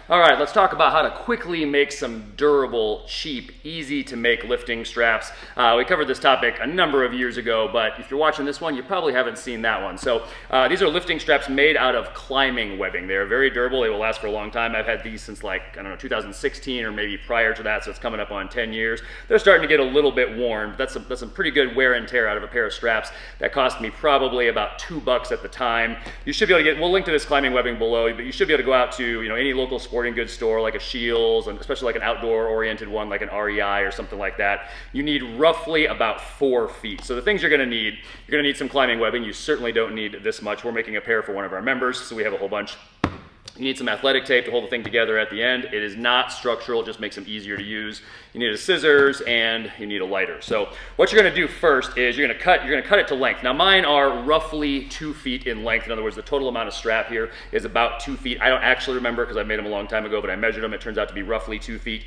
All right, let's talk about how to quickly make some durable, cheap, easy to make lifting straps. We covered this topic a number of years ago, but if you're watching this one, you probably haven't seen that one. So these are lifting straps made out of climbing webbing. They're very durable. They will last for a long time. I've had these since like, I don't know, 2016 or maybe prior to that, so it's coming up on 10 years. They're starting to get a little bit worn. That's some pretty good wear and tear out of a pair of straps. That cost me probably about $2 at the time. You should be able to get, we'll link to this climbing webbing below, but you should be able to go out to any local sporting goods store like a Shields, and especially like an outdoor oriented one like an REI or something like that. You need roughly about 4 feet. So the things you're going to need some climbing webbing. You certainly don't need this much. We're making a pair for one of our members, so we have a whole bunch. You need some athletic tape to hold the thing together at the end. It is not structural, it just makes them easier to use. You need a scissors and you need a lighter. So what you're gonna do first is you're gonna cut it to length. Now mine are roughly 2 feet in length. In other words, the total amount of strap here is about 2 feet. I don't actually remember because I made them a long time ago, but I measured them. It turns out to be roughly 2 feet.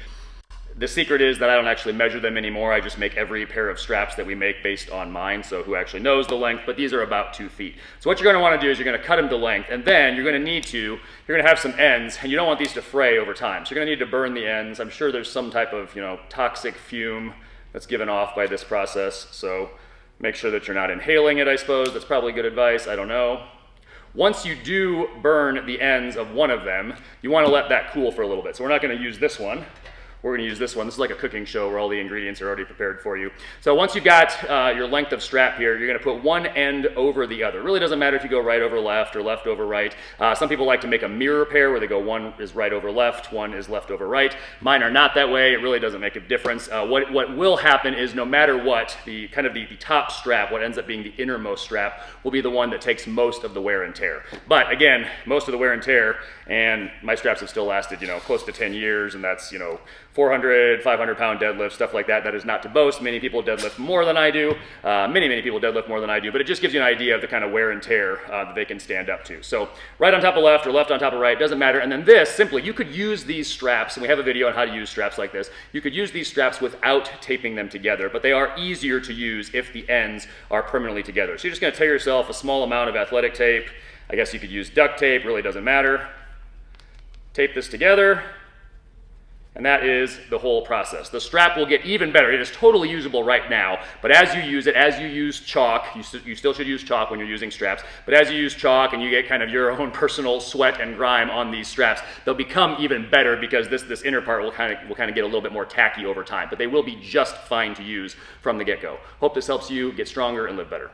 The secret is that I don't actually measure them anymore. I just make every pair of straps that we make based on mine, so who actually knows the length, but these are about 2 feet. So what you're gonna wanna do is you're gonna cut them to length, and then you're gonna have some ends, and you don't want these to fray over time. So you're gonna need to burn the ends. I'm sure there's some type of toxic fume that's given off by this process, so make sure that you're not inhaling it, I suppose. That's probably good advice, I don't know. Once you do burn the ends of one of them, you wanna let that cool for a little bit. So we're not gonna use this one. We're going to use this one. This is like a cooking show where all the ingredients are already prepared for you. So once you've got your length of strap here, you're going to put one end over the other. It really doesn't matter if you go right over left or left over right. Some people like to make a mirror pair where they go one is right over left, one is left over right. Mine are not that way. It really doesn't make a difference. What will happen is no matter what, the top strap, what ends up being the innermost strap, will be the one that takes most of the wear and tear. But again, most of the wear and tear, and my straps have still lasted, close to 10 years, and that's, 400, 500-pound deadlift, stuff like that. That is not to boast. Many people deadlift more than I do. Many people deadlift more than I do, but it just gives you an idea of the kind of wear and tear that they can stand up to. So right on top of left or left on top of right, doesn't matter. And then this, simply, you could use these straps, and we have a video on how to use straps like this. You could use these straps without taping them together, but they are easier to use if the ends are permanently together. So you're just gonna tear yourself a small amount of athletic tape. I guess you could use duct tape, really doesn't matter. Tape this together. And that is the whole process. The strap will get even better. It is totally usable right now, but as you use it, as you use chalk, you still should use chalk when you're using straps, but as you use chalk and you get kind of your own personal sweat and grime on these straps, they'll become even better because this inner part will kind of get a little bit more tacky over time, but they will be just fine to use from the get-go. Hope this helps you get stronger and live better.